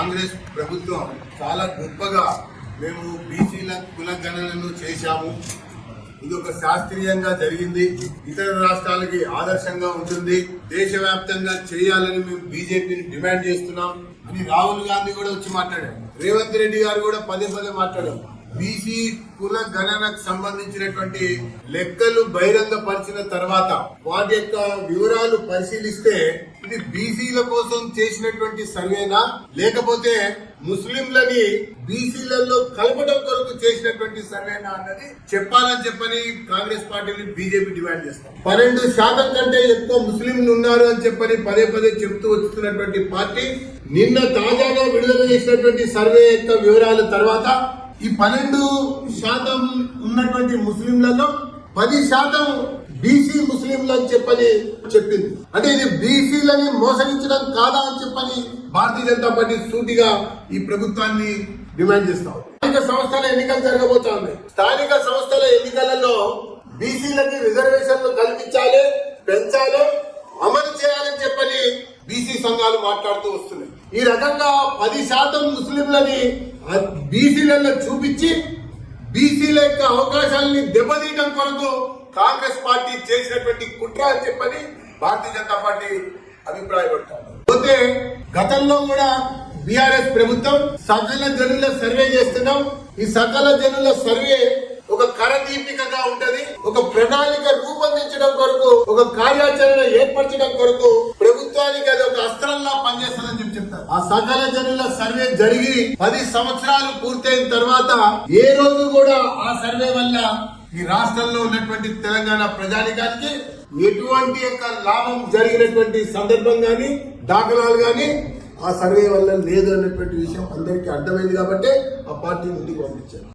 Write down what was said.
కాంగ్రెస్ ప్రభుత్వం చాలా గొప్పగా మేము బీసీల కులగణనను చేశాము. ఇది ఒక శాస్త్రీయంగా జరిగింది, ఇతర రాష్ట్రాలకి ఆదర్శంగా ఉంటుంది, దేశవ్యాప్తంగా చేయాలని మేము బీజేపీని డిమాండ్ చేస్తున్నాం అని రాహుల్ గాంధీ కూడా వచ్చి మాట్లాడారు. రేవంత్ రెడ్డి గారు కూడా పదే మాట్లాడారు. బీసీ కుల గణనకు సంబంధించినటువంటి లెక్కలు బహిరంగపరిచిన తర్వాత వాటి యొక్క వివరాలు పరిశీలిస్తే ఇది బీసీల కోసం చేసినటువంటి సర్వేనా లేకపోతే ముస్లింలని బీసీలలో కలపడం కొరకు చేసినటువంటి సర్వేనా అన్నది చెప్పాలని కాంగ్రెస్ పార్టీని బీజేపీ డిమాండ్ చేస్తాం. 12% కంటే ఎక్కువ ముస్లింలు ఉన్నారు అని పదే చెప్తూ వస్తున్నటువంటి పార్టీ నిన్న తాజాగా విడుదల చేసినటువంటి సర్వే యొక్క వివరాల తర్వాత ఈ 12% ఉన్నటువంటి ముస్లింలలో 10% బీసీ ముస్లింలు అని చెప్పింది. అంటే ఇది బీసీలని మోసగించడం కాదా అని భారతీయ జనతా పార్టీ సూటిగా ఈ ప్రభుత్వాన్ని డిమాండ్ చేస్తాం. స్థానిక సంస్థల ఎన్నికలు జరగబోతా ఉన్నాయి. స్థానిక సంస్థల ఎన్నికలలో బీసీలకి రిజర్వేషన్లు కల్పించాలి, పెంచాలి, అమలు చేయాలని బీసీ సంఘాలు మాట్లాడుతూ వస్తున్నాయి. ఈ రకంగా 10% ముస్లింలని బీసీలలో చూపించి బీసీల యొక్క అవకాశాలని దెబ్బతీయడం కొరకు కాంగ్రెస్ పార్టీ చేసినటువంటి కుట్ర అని భారతీయ జనతా పార్టీ అభిప్రాయపడతారు. పోతే గతంలో కూడా బీఆర్ఎస్ ప్రభుత్వం సకల జనుల సర్వే చేస్తున్నాం. ఈ సకల జనుల సర్వే ఒక కరదీపికగా ఉంటది. ఒక ప్రణాళిక రూపొందించడం కొరకు, ఒక కార్యాచరణ ఏర్పరచడం కొరకు ప్రభుత్వానికి అది ఒక అస్త్రంలా పనిచేస్తుందని చెప్తారు. ఆ సకల జనుల సర్వే జరిగి 10 సంవత్సరాలు పూర్తయిన తర్వాత ఏ రోజు కూడా ఆ సర్వే వల్ల ఈ రాష్ట్రంలో ఉన్నటువంటి తెలంగాణ ప్రజానికానికి ఎటువంటి యొక్క లాభం జరిగినటువంటి సందర్భం గాని దాఖలాలు గాని ఆ సర్వే వల్ల లేదు అన్నటువంటి విషయం అందరికీ అర్థమైంది కాబట్టి ఆ పార్టీ ముందుకు పంపించారు.